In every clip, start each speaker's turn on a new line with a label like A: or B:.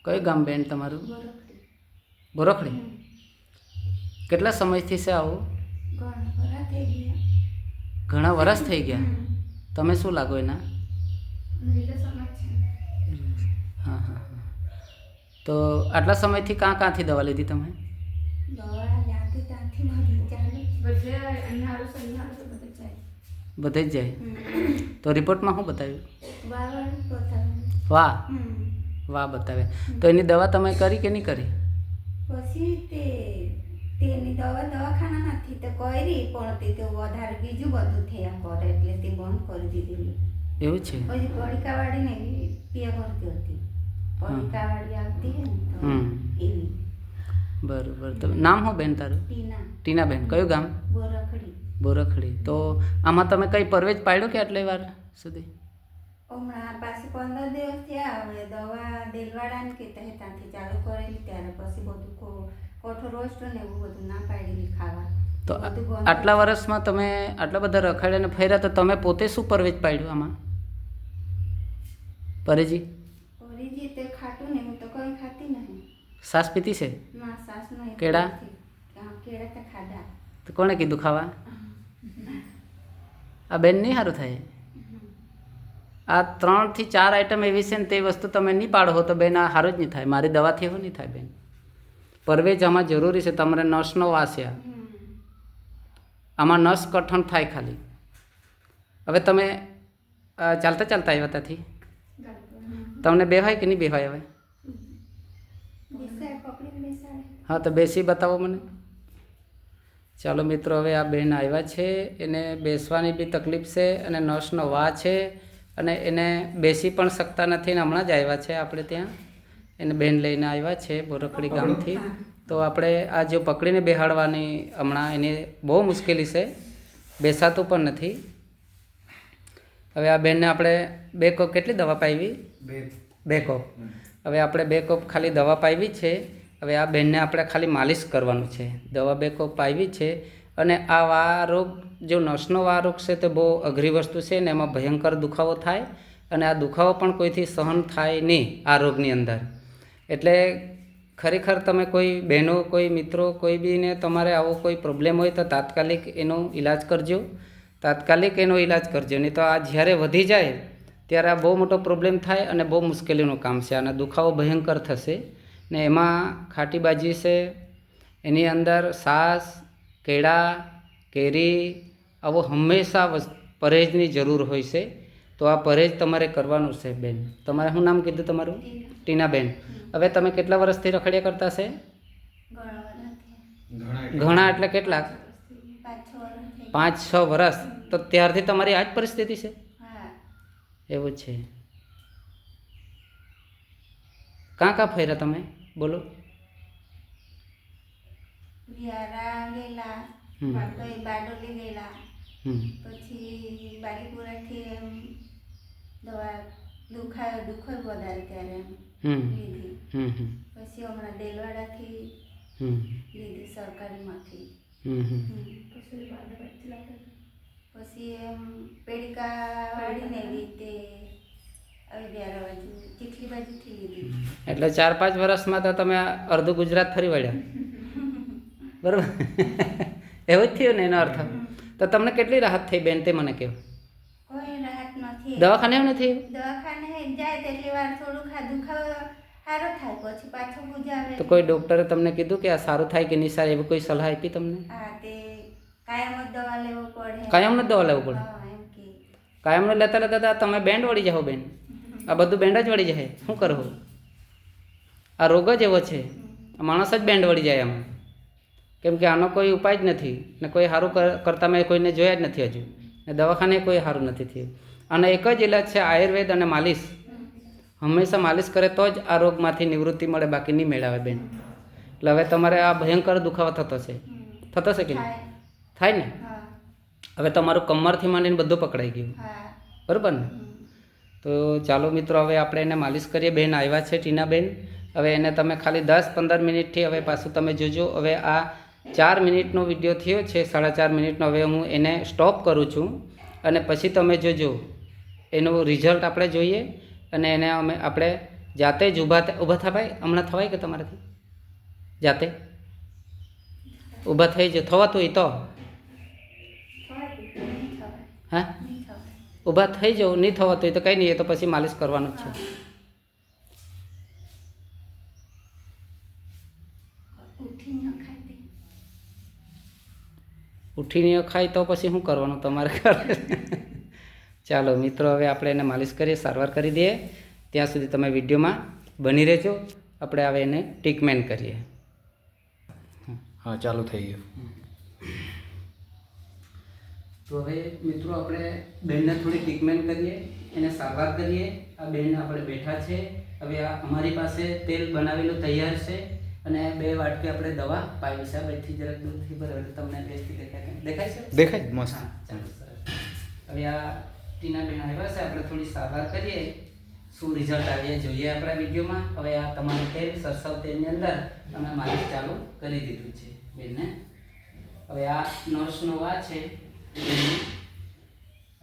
A: કયું ગામ બેન તમારું?
B: ગોરખડી.
A: બોરખડી. કેટલા સમયથી છે આવું?
B: ઘણા થઈ ગયા.
A: ઘણા વર્ષ થઈ ગયા. તમે શું લાગો એના?
B: રિલેશનમાં જ છે.
A: હા હા હા. તો આટલા સમયથી ક્યાંથી દવા લીધી તમે?
B: દવા ત્યાંથી મારી ચાલુ બધે અન્નારું સંનારું તો બધે જાય.
A: બધે જ જાય. તો રિપોર્ટમાં શું બતાવ્યું?
B: વાળ બતાવ્યું.
A: વાહ વાહ બતાવે. તો એની દવા તમે કરી કે નહીં કરી?
B: પછી તેની દવાખાના નથી તો કરી પણ તે તો વધારે બીજું બધું થયા કરે એટલે તે બંધ કરી દીધેલું.
A: એવું છે?
B: પછી પડીકાવાળીને પીયા કરતી હતી. પડીકાવાળી આવતી હે ને તો એવી.
A: બરાબર. તો નામ શું બેન તારું? ટીનાબેન. કયું ગામ?
B: બોરખડી.
A: બોરખડી. તો આમાં તમે કઈ પરવેજ પાડ્યો કે આટલી વાર સુધી?
B: હમણાં પાછી 15 દિવસ થયા. હવે દવા દેલવાડાને કહેતા હે ત્યાંથી ચાલુ કરેલી ત્યારે પછી બધું કઠોળ રોસ્ટ ને એવું બધું ના પાડેલી ખાવા.
A: તો આટલા વર્ષમાં તમે આટલા બધા રખડ્યા ને ફર્યા તો તમે પોતે શું પરવેજ પાડ્યું આમાં? પરેજી
B: તે ખાટું ને હું તો કંઈ ખાતી નહીં.
A: સાસ પીતી છે?
B: ના સાસ નહીં.
A: કેળા?
B: કેળા તો ખાધા.
A: તો કોણે કીધું ખાવા? આ બેન નહીં સારું થાય. આ 3 થી 4 આઈટમ એવી છે ને તે વસ્તુ તમે નહીં પાડો હો તો બેન આ સારું જ નહીં થાય. મારી દવાથી એવું નહીં થાય બેન. પરવેજ આમાં જરૂરી છે. તમારે નસનો વાસ છે. આમાં નસ કઠણ થાય ખાલી. હવે તમે ચાલતા આવ્યા ત્યાંથી તમને બેવાય કે નહીં બેવાય? હવે હા તો બેસી બતાવો મને. ચાલો મિત્રો, હવે આ બહેન આવ્યા છે. એને બેસવાની બી તકલીફ છે અને નસનો વા છે અને એને બેસી પણ શકતા નથી ને હમણાં જ આવ્યા છે આપણે ત્યાં. એને બહેન લઈને આવ્યા છે બોરખડી ગામથી. તો આપણે આ જો પકડીને બેહાડવાની હમણાં એની બહુ મુશ્કેલી છે, બેસાતું પણ નથી. હવે આ બહેનને આપણે 2 કોપ કેટલી દવા પાવી? 2 કોપ. હવે આપણે 2 કોપ ખાલી દવા પાવી છે. હવે આ બહેનને આપણે ખાલી માલિશ કરવાનું છે. દવા 2 કોપ પાવી છે. અને આ વા રોગ જો નસનો વા રોગ છે તો બહુ અઘરી વસ્તુ છે ને એમાં ભયંકર દુખાવો થાય અને આ દુખાવો પણ કોઈથી સહન થાય નહીં આ રોગની અંદર. એટલે ખરેખર તમે કોઈ બહેનો, કોઈ મિત્રો, કોઈ બીને તમારે આવો કોઈ પ્રોબ્લેમ હોય તો તાત્કાલિક એનો ઈલાજ કરજો. નહીં તો આ જ્યારે વધી જાય ત્યારે આ બહુ મોટો પ્રોબ્લેમ થાય અને બહુ મુશ્કેલીનું કામ છે. અને દુખાવો ભયંકર થશે ને એમાં ખાટી બાજી છે, એની અંદર સાસ, કેળા, કેરી આવો હંમેશા પરેજની જરૂર હોય છે. તો આ પરેજ તમારે કરવાનું છે બેન. તમારે શું નામ કીધું તમારું? ટીનાબેન. હવે તમે કેટલા વર્ષથી રખડ્યા કરતા છે? ઘણા એટલે કેટલા? 5-6 વર્ષ. તો ત્યારથી તમારી આ જ પરિસ્થિતિ છે? એવું છે. કાં ફર્યા તમે? બોલો.
B: બારડોલી ગયેલા, પછી બારીપુરાથી દવા દુખાયો વધારે ત્યારે લીધી. પછી હમણાં દેલવાડાથી લીધી સરકારીમાંથી. પછી પેડિકા વાળીને લીધે ચીખલી બાજુથી લીધી.
A: એટલે 4-5 વર્ષમાં તો તમે અડધું ગુજરાત ફરી વળ્યા. બરાબર? એવું જ થયું ને એનો અર્થ. તો તમને કેટલી રાહત થઈ બેન તે મને કહો.
B: કોઈ રાહત નથી.
A: દવાખાને એવું નથી?
B: દવાખાને જાય તેટલી વાર થોડું દુખાવો સારો થાય પછી પાછું ગુજાવે.
A: તો કોઈ ડોક્ટરે તમને કીધું કે આ સારું થાય કે નહીં સારું એવી કોઈ સલાહ આપી તમને?
B: હા, તે કાયમ જ દવા લેવો પડે.
A: કાયમને દવા લેવું પડે? કાયમને લેતા તમે બેન્ડ વળી જાઓ બેન. આ બધું બેન્ડ જ વળી જાય. શું કરવું? આ રોગ જ એવો છે. માણસ જ બેન્ડ વળી જાય આમાં. કેમ કે આનો કોઈ ઉપાય જ નથી ને કોઈ સારું કરતા મેં કોઈને જોયા જ નથી હજુ. ને દવાખાને કોઈ સારું નથી થયું. અને એક જ ઇલાજ છે આયુર્વેદ અને માલિશ. હંમેશા માલિશ કરે તો જ આ રોગમાંથી નિવૃત્તિ મળે, બાકી નહીં મેળવે બેન. એટલે હવે તમારે આ ભયંકર દુખાવો થતો છે કે નહીં? થાય ને? હવે તમારું કમરથી માંડીને બધું પકડાઈ ગયું. બરાબર ને? તો ચાલો મિત્રો, હવે આપણે એને માલિશ કરીએ. બેન આવ્યા છે ટીનાબેન. હવે એને તમે ખાલી 10-15 મિનિટથી હવે પાછું તમે જોજો. હવે આ 4 મિનિટનો વિડીયો થયો છે, 4.5 મિનિટનો. હવે હું એને સ્ટોપ કરું છું અને પછી તમે જોજો એનું રિઝલ્ટ આપણે જોઈએ અને એને આપણે જાતે જ ઊભા થવાય હમણાં થવાય કે તમારાથી જાતે ઊભા થઈ જ થવાતું હોય તો હા ઊભા થઈ જાઓ, નહીં થવાતું હોય તો કંઈ નહીં, એ તો પછી માલિશ કરવાનું જ છે. ઉઠીને ખાય તો પછી શું કરવાનું તમારે કરે. ચાલો મિત્રો, હવે આપણે એને માલિશ કરીએ, સારવાર કરી દઈએ. ત્યાં સુધી તમે વિડીયોમાં બની રહેજો. આપણે હવે એને ટ્રીટમેન્ટ કરીએ.
C: હા, ચાલુ થઈ ગયું.
A: તો હવે મિત્રો આપણે બહેનને થોડી ટ્રીટમેન્ટ કરીએ, એને સારવાર કરીએ. આ બહેન આપણે બેઠા છે. હવે આ અમારી પાસે તેલ બનાવેલું તૈયાર છે અને 2 વાટકી આપણે દવા પાવી છે. બેથી જરાક દૂરથી બરાબર તમને બેસથી દેખાય છે?
C: દેખાય મસ્ત.
A: હા, ચાલો સરસ. હવે આ ટીનાબેન આવ્યા છે, આપણે થોડી સારવાર કરીએ, શું રિઝલ્ટ આવીએ જોઈએ આપણા વિડીયોમાં. હવે આ તમારું તેલ સરસવ તેલની અંદર અમે માલિશ ચાલુ કરી દીધું છે બેનને. હવે આ નર્સનો વા છે બેનની.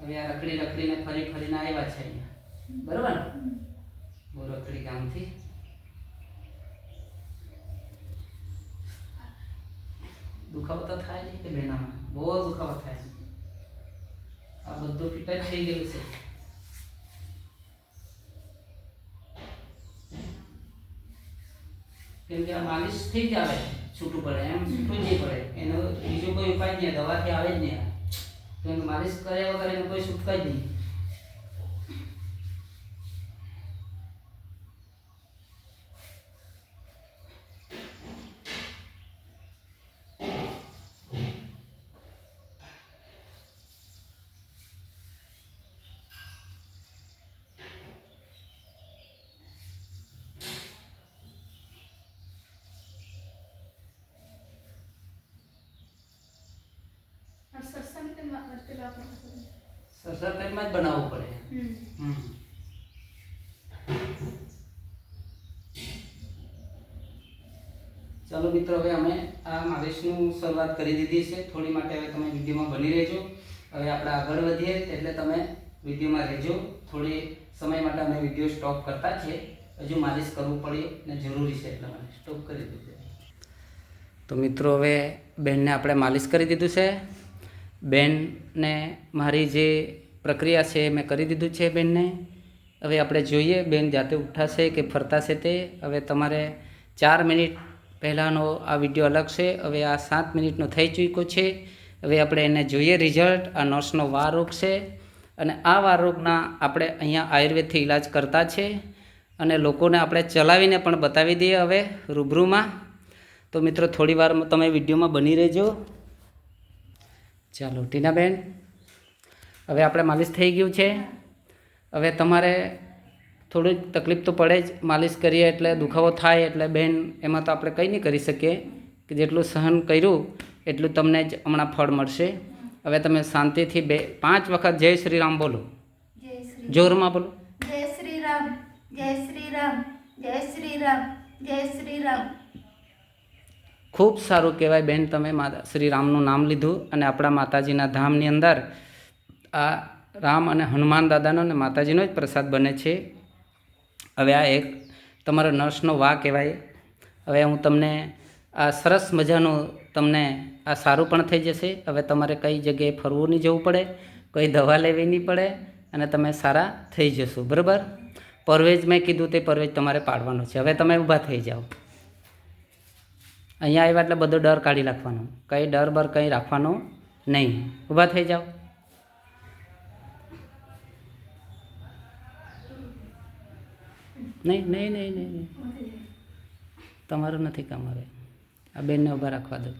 A: હવે આ રખડીને ફરીને આવ્યા છે અહીંયા, બરોબર ને? બોરકડી ગામથી. દુખાવો તો થાય નહીં કે બેનામાં? બહુ દુખાવો થાય છે. આ બધું ફિટ જ થઈ ગયું છે. કેમ કે આ માલિશ થઈ જ આવે, છૂટું પડે, એમ છૂટું નહીં પડે. એનો બીજો કોઈ ઉપાય નહીં, દવાથી આવે જ નહીં. કેમ કે માલિશ કર્યા વગર એનું કોઈ છૂટકાય જ નહીં. સરસર તેલમાં જ બનાવવું પડે. ચાલો મિત્રો, હવે અમે આ માલિશનું શરૂઆત કરી દીધી છે. થોડી માટે હવે તમે વિડીયોમાં બની રહેજો. હવે આપણે આગળ વધીએ એટલે તમે વિડીયોમાં રહેજો. થોડી સમય માટે અમે વિડીયો સ્ટોપ કરતા છે. હજુ માલિશ કરવું પડે ને જરૂરી છે એટલે મને સ્ટોપ કરી દીધું. તો મિત્રો, હવે બેનને આપણે માલિશ કરી દીધું છે. બેનને મારી જે પ્રક્રિયા છે મેં કરી દીધું છે બેનને. હવે આપણે જોઈએ બેન જાતે ઉઠાશે કે ફરતાશે તે. હવે તમારે 4 મિનિટ પહેલાંનો આ વિડીયો અલગ છે. હવે આ 7 મિનિટનો થઈ ચૂક્યો છે. હવે આપણે એને જોઈએ રિઝલ્ટ. આ નર્સનો વાર રોગ છે અને આ વાર રોગના આપણે અહીંયા આયુર્વેદથી ઈલાજ કરતા છે અને લોકોને આપણે ચલાવીને પણ બતાવી દઈએ હવે રૂબરૂમાં. તો મિત્રો, થોડી વાર તમે વિડીયોમાં બની રહેજો. ચાલો ટીનાબેન, હવે આપણે માલિશ થઈ ગયું છે. હવે તમારે થોડી તકલીફ તો પડે જ, માલિશ કરીએ એટલે દુખાવો થાય એટલે બેન, એમાં તો આપણે કંઈ નહીં કરી શકીએ. કે જેટલું સહન કર્યું એટલું તમને જ હમણાં ફળ મળશે. હવે તમે શાંતિથી 5 વખત જય શ્રી રામ બોલો. જોરમાં બોલો.
B: જય શ્રી રામ, જય શ્રી રામ, જય શ્રી રામ, જય શ્રી રામ.
A: ખૂબ સારું કહેવાય બેન, તમે શ્રી રામનું નામ લીધું અને આપણા માતાજીના ધામની અંદર આ રામ અને હનુમાન દાદાનો અને માતાજીનો જ પ્રસાદ બને છે. હવે આ એક તમારો નર્સનો વા કહેવાય. હવે હું તમને આ સરસ મજાનું તમને આ સારું પણ થઈ જશે. હવે તમારે કઈ જગ્યાએ ફરવું નહીં જવું પડે, કોઈ દવા લેવી નહીં પડે અને તમે સારા થઈ જશો, બરાબર? પરવેજ મેં કીધું તે પરવેજ તમારે પાડવાનો છે. હવે તમે ઊભા થઈ જાઓ. અહીંયા આવ્યા એટલે બધો ડર કાઢી નાખવાનો, કંઈ ડર બર કંઈ રાખવાનો નહીં. ઊભા થઈ જાઓ. નહીં નહીં નહીં નહીં તમારું નથી કામ. હવે આ બેનને ઊભા રાખવા દો.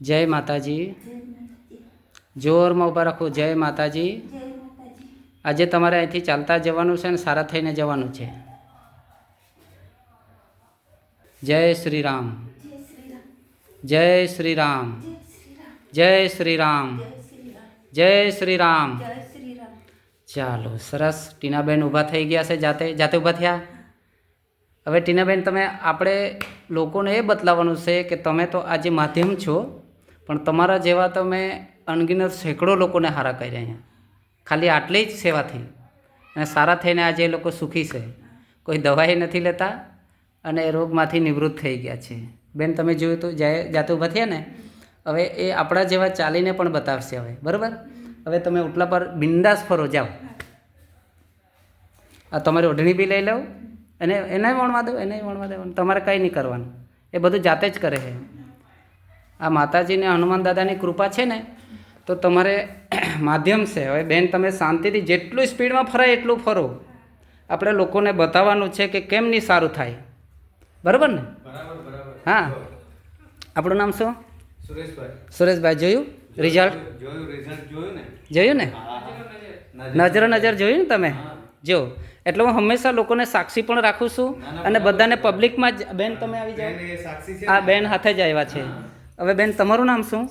A: જય માતાજી. જોરમાં ઊભા રાખો. જય માતાજી. આજે તમારે અહીંથી ચાલતા જવાનું છે અને સારા થઈને જવાનું છે. જય શ્રી રામ, જય શ્રી રામ, જય શ્રી રામ, જય શ્રી રામ. ચાલો સરસ. ટીનાબેન ઊભા થઈ ગયા છે, જાતે ઊભા થયા. હવે ટીનાબેન, તમે આપણે લોકોને એ બતલાવવાનું છે કે તમે તો આજે માધ્યમ છો, પણ તમારા જેવા તમે અનગિનત સેંકડો લોકોને સારા કર્યા અહીંયા ખાલી આટલી જ સેવાથી, અને સારા થઈને આજે એ લોકો સુખી છે, કોઈ દવાઈ નથી લેતા અને એ રોગમાંથી નિવૃત્ત થઈ ગયા છે. બેન તમે જોયું તો જાતે ઊભા થયા ને, હવે એ આપણા જેવા ચાલીને પણ બતાવશે હવે, બરાબર? હવે તમે ઓટલા પર બિંદાસ ફરો, જાઓ. આ તમારી ઓઢણી બી લઈ લો, એને વણવા દો, દેવાનું, તમારે કંઈ નહીં કરવાનું, એ બધું જાતે જ કરે છે. આ માતાજીને હનુમાન દાદાની કૃપા છે ને, તો તમારે માધ્યમ છે. હવે બેન તમે શાંતિથી જેટલું સ્પીડમાં ફરાય એટલું ફરો. આપણે લોકોને બતાવવાનું છે કે કેમ નહીં સારું થાય, બરાબર ને? હા. આપણું નામ શું? સુરેશભાઈ. જોયું રિઝલ્ટ? જોયું ને? નજર જોયું ને તમે? જો એટલે હું હંમેશા લોકોને સાક્ષી પણ રાખું છું, અને બધાને પબ્લિકમાં જ. બેન તમે આવી જાઓ. આ બેન હાથે જ આવ્યા છે. હવે બેન તમારું નામ શું?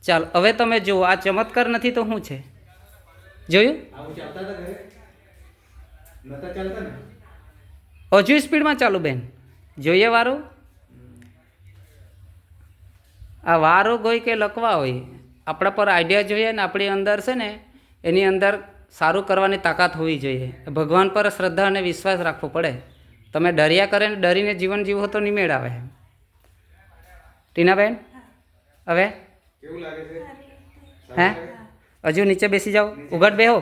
A: ચાલો હવે તમે જુઓ, આ ચમત્કાર નથી તો શું છે? જોયું? હજુ સ્પીડમાં ચાલુ બેન. જોઈએ વારું? આ વારો હોય કે લખવા હોય, આપણા પર આઈડિયા જોઈએ ને આપણી અંદર છે ને, એની અંદર સારું કરવાની તાકાત હોવી જોઈએ. ભગવાન પર શ્રદ્ધા અને વિશ્વાસ રાખવો પડે. તમે ડર્યા કરે ને ડરીને જીવન જીવો તો નહીં મેળ આવે. ટીનાબેન હવે
C: કેવું લાગે છે?
A: હે હજુ નીચે બેસી જાઓ. ઉઘડ બેહો,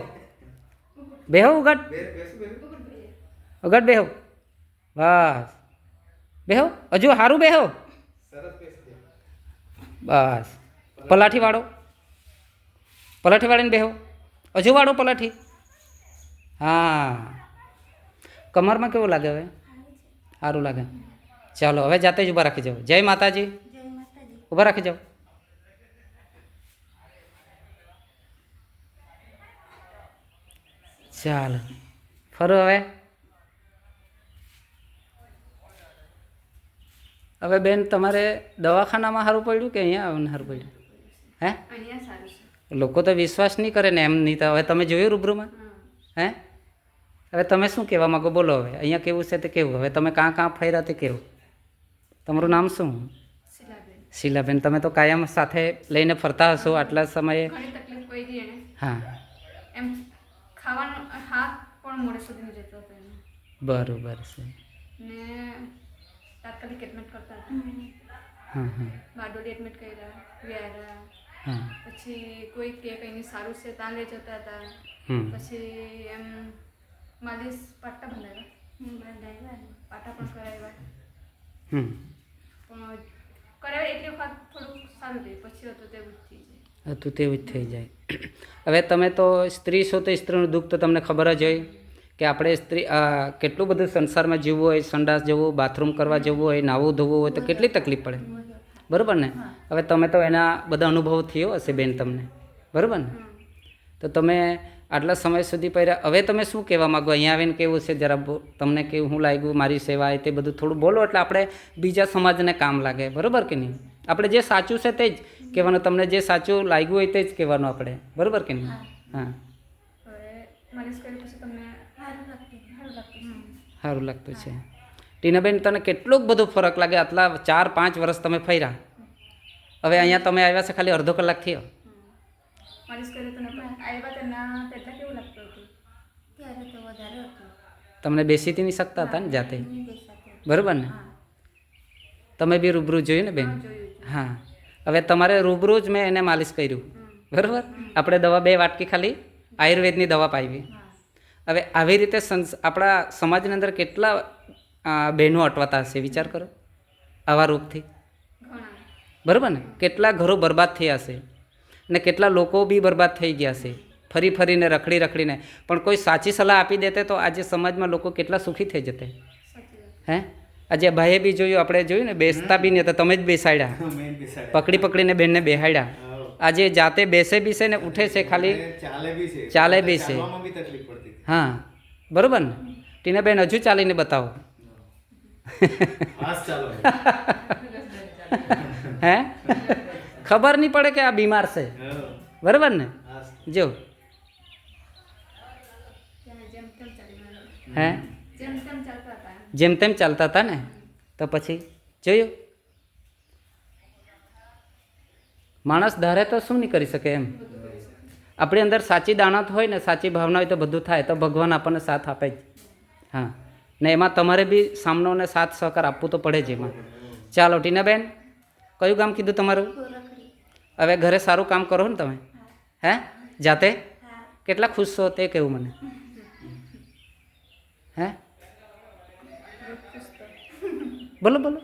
A: ઉઘડ બેહો, બસ બેહો, હજુ સારું બેહો, બસ. પલાઠી વાળીને બેહો, હજુ વાળો પલાઠી. હા. કમરમાં કેવું લાગે હવે? સારું લાગે. ચાલો હવે જાતે જ ઊભા રાખી જાઓ. જય માતાજી. ઊભા રાખી જાઓ. ચાલો ફરો હવે બેન તમારે દવાખાનામાં સારું પડ્યું કે અહીંયા આવીને સારું પડ્યું? હે લોકો તો વિશ્વાસ નહીં કરે ને, એમ નહીં તો હવે તમે જોયું રૂબરૂમાં? હે હવે તમે શું કહેવા માગો બોલો? હવે અહીંયા કેવું છે તે કેવું? હવે તમે કાં ફર્યા તે કેવું? તમારું નામ શું? શીલાબેન. તમે તો કાયમ સાથે લઈને ફરતા હશો આટલા સમયે? હા.
B: ખાવાનો હાથ પણ મોડે સુધી જતો હતો એને.
A: બરોબર છે.
B: ને તાત્કાલિક એડમિટ કરતા હતા.
A: હા.
B: બારડોલી એડમિટ કર્યા, વ્યારા.
A: હા.
B: પછી કોઈ કે કંઈ સારું છે ત્યાં લઈ જતા હતા. પછી એમ માલિશ પાટા બંધાવ્યા, પાટા પણ કરાવ્યા. પણ કરાવ્યા એટલી વખત થોડુંક સારું રહ્યું, પછી હતું તેવું જ થઈ જાય.
A: હતું તેવું જ થઈ જાય. હવે તમે તો સ્ત્રી છો તો સ્ત્રીનું દુઃખ તો તમને ખબર જ હોય કે આપણે સ્ત્રી કેટલું બધું સંસારમાં જીવવું હોય, સંડાસ જવું, બાથરૂમ કરવા જવું હોય, નાવું ધોવું હોય તો કેટલી તકલીફ પડે, બરાબર ને? હવે તમે તો એના બધા અનુભવ થયો હશે બેન તમને, બરાબર ને? તો તમે આટલા સમય સુધી પહેર્યા, હવે તમે શું કહેવા માગો? અહીંયા આવીને કેવું છે જરા તમને કેવું શું લાગ્યું, મારી સેવા એ તે બધું થોડું બોલો, એટલે આપણે બીજા સમાજને કામ લાગે, બરાબર કે નહીં? આપણે જે સાચું છે તે જ કહેવાનું, તમને જે સાચું લાગ્યું હોય તે જ કહેવાનું આપણે, બરાબર કે નહીં? હા. સારું લાગતું છે. ટીનાબેન તને કેટલોક બધો ફરક લાગે? આટલા 4-5 વર્ષ તમે ફર્યા, હવે અહીંયા તમે આવ્યા છે ખાલી અડધો કલાક થયો. તમને બેસીથી નહીં શકતા હતા ને જાતે, બરાબર ને? તમે બી રૂબરૂ જોયું ને બેન? હા. હવે તમારે રૂબરૂ જ મેં એને માલિશ કર્યું, બરાબર? આપણે દવા 2 વાટકી ખાલી આયુર્વેદની દવા પાવી. હવે આવી રીતે આપણા સમાજની અંદર કેટલા બહેનો અટવાતા હશે, વિચાર કરો, આવા રોગથી, બરાબર ને? કેટલા ઘરો બરબાદ થયા હશે ને કેટલા લોકો બી બરબાદ થઈ ગયા છે ફરીને રખડીને. પણ કોઈ સાચી સલાહ આપી દેતે તો આજે સમાજમાં લોકો કેટલા સુખી થઈ જતે. હે આજે ભાઈએ બી જોયું, આપણે જોયું ને, બેસતા બી નહીં હતા, તમે જ બેસાડ્યા, પકડીને બેનને બેહાડ્યા. આજે જાતે બેસે બી છે ને ઉઠે છે, ખાલી ચાલે બી છે. હા, બરાબર ને? ટીનાબેન હજુ ચાલીને બતાવો. હે ખબર નહીં પડે કે આ બીમાર છે, બરાબર ને? જો હે જેમ તેમ ચાલતા હતા ને, તો પછી જોયું માણસ ધારે તો શું નહીં કરી શકે એમ. આપણી અંદર સાચી દાણત હોય ને સાચી ભાવના હોય તો બધું થાય. તો ભગવાન આપણને સાથ આપે જ. હા, ને એમાં તમારે બી સામનો ને સાથ સહકાર આપવું તો પડે જ એમાં. ચાલો ટીનાબેન, કયું ગામ કીધું તમારું? હવે ઘરે સારું કામ કરો ને તમે? હે, જાતે? કેટલા ખુશ છો તે કહેવું મને. હે, બોલો બોલો.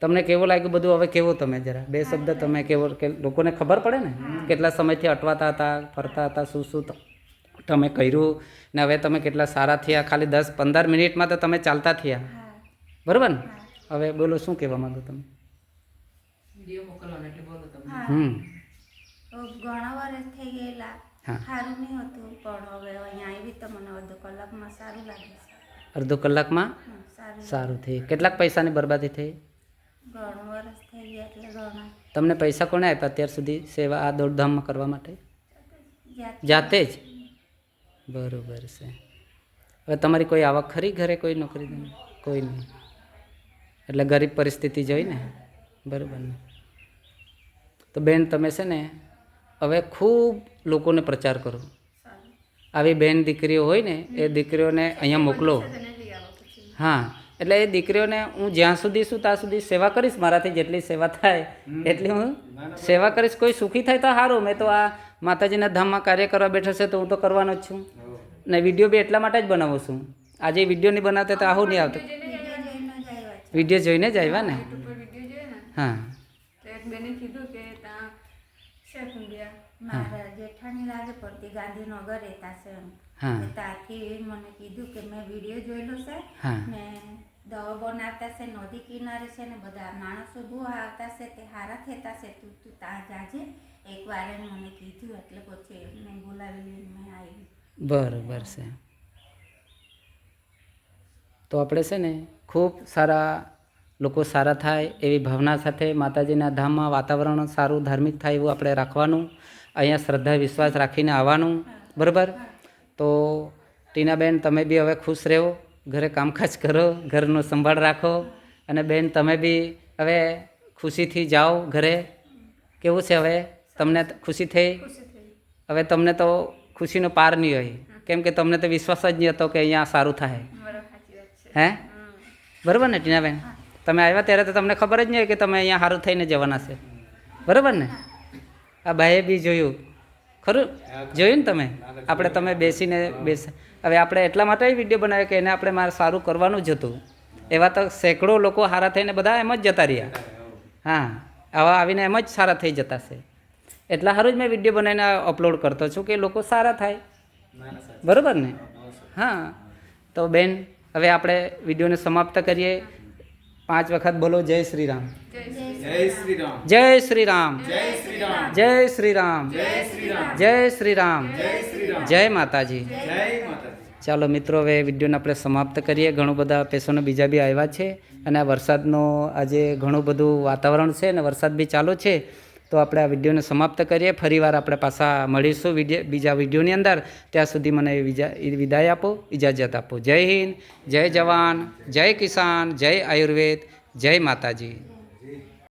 A: તમને કેવું લાગ્યું બધું? હવે કેવું તમે જરા બે શબ્દ તમે કેવો કે લોકોને ખબર પડે ને કેટલા સમયથી અટવાતા હતા, ફરતા હતા, શું શું તમે કર્યું ને હવે તમે કેટલા સારા થયા. ખાલી 10-15 મિનિટમાં તો તમે ચાલતા થયા, બરાબર ને? હવે બોલો, શું કહેવા માંગો તમે?
D: ઘણા વર્ષ થઈ ગયેલા,
A: હા.
D: સારું નહીં હતું, પણ હવે અહીંયા આવી તો મને અડધો કલાકમાં સારું લાગે છે.
A: અડધો કલાકમાં સારું થઈ. કેટલાક પૈસાની બરબાદી થઈ?
D: ઘણું વર્ષ થઈ ગયા એટલે ઘણા.
A: તમને પૈસા કોણે આપ્યા અત્યાર સુધી સેવા આ દોડધામમાં કરવા માટે? જાતે જ? બરોબર છે. હવે તમારી કોઈ આવક ખરી ઘરે? કોઈ નોકરી કોઈ નહીં, એટલે ગરીબ પરિસ્થિતિ જોઈ ને, બરાબર ને? તો બેન તમે છે ને હવે ખૂબ લોકોને પ્રચાર કરો. આવી બેન દીકરીઓ હોય ને એ દીકરીઓને અહીંયા મોકલો. હા, એટલે એ દીકરીઓને હું જ્યાં સુધી છું ત્યાં સુધી સેવા કરીશ. મારાથી જેટલી સેવા થાય એટલી હું સેવા કરીશ. કોઈ સુખી થાય તો સારું. મેં તો આ માતાજીના ધામમાં કાર્ય કરવા બેઠો છે તો હું તો કરવાનો જ છું ને. વિડીયો બી એટલા માટે જ બનાવું છું. આજે વિડીયો નહીં બનાવતા તો આવું નહીં આવતું. વિડીયો જોઈને જ આવ્યા ને? હા,
B: બેને કીધું કે ત્યાં શેફ ઇન્ડિયા
D: મારા જેઠાણી લાગે પડતી ગાંધીનગર રહેતા છે.
A: હા.
D: ત્યાંથી મને કીધું કે મેં વિડીયો જોયેલો છે
A: હા.
D: ને દવા બનાવતા છે, નદી કિનારે છે ને બધા માણસો બહુ આવતા છે, તે હારા થતા છે, તું ત્યાં જાજે એકવાર એને મને કીધું. એટલે પછી મેં બોલાવી મેં આવી.
A: બરાબર છે. તો આપણે છે ને ખૂબ સારા લોકો સારા થાય એવી ભાવના સાથે માતાજીના ધામમાં વાતાવરણ સારું ધાર્મિક થાય એવું આપણે રાખવાનું. અહીંયા શ્રદ્ધા વિશ્વાસ રાખીને આવવાનું, બરાબર? તો ટીનાબેન તમે બી હવે ખુશ રહો, ઘરે કામકાજ કરો, ઘરનો સંભાળ રાખો. અને બેન તમે બી હવે ખુશીથી જાઓ ઘરે. કેવું છે હવે તમને ખુશી થઈ? હવે તમને તો ખુશીનો પાર નહીં હોય, કેમ કે તમને તો વિશ્વાસ જ નહીં હતો કે અહીંયા સારું થાય. હે, બરાબર ને ટીનાબેન? તમે આવ્યા ત્યારે તો તમને ખબર જ નહીં હોય કે તમે અહીંયા સારું થઈને જવાના છે, બરાબર ને? આ ભાઈએ બી જોયું ખરું, જોયું ને તમે? આપણે તમે બેસીને હવે આપણે એટલા માટે વિડીયો બનાવ્યો કે એને આપણે મારે સારું કરવાનું જ હતું. એવા તો સેંકડો લોકો સારા થઈને બધા એમ જ જતા રહ્યા. હા, આવા આવીને એમ જ સારા થઈ જતા છે. એટલા સારું જ મેં વિડીયો બનાવીને અપલોડ કરતો છું કે લોકો સારા થાય, બરાબર ને? હા, તો બેન હવે આપણે વિડીયોને સમાપ્ત કરીએ. 5 વખત બોલો જય શ્રી રામ.
C: જય શ્રી રામ.
A: જય શ્રી રામ.
C: જય શ્રી રામ.
A: જય શ્રી રામ.
C: જય શ્રી રામ.
A: જય શ્રી રામ.
C: જય શ્રી રામ.
A: જય માતાજી.
C: જય માતાજી.
A: ચાલો મિત્રો, હવે વિડીયોને આપણે સમાપ્ત કરીએ. ઘણું બધા પેશન્ટો બીજા બી આવ્યા છે અને આ વરસાદનો આજે ઘણું બધું વાતાવરણ છે અને વરસાદ બી ચાલુ છે. તો આપણે આ વિડીયોને સમાપ્ત કરીએ. ફરીવાર આપણે પાછા મળીશું બીજા વિડીયોની અંદર. ત્યાં સુધી મને વિદાય આપો, ઇજાજત આપો. જય હિન્દ, જય જવાન, જય કિસાન, જય આયુર્વેદ, જય માતાજી.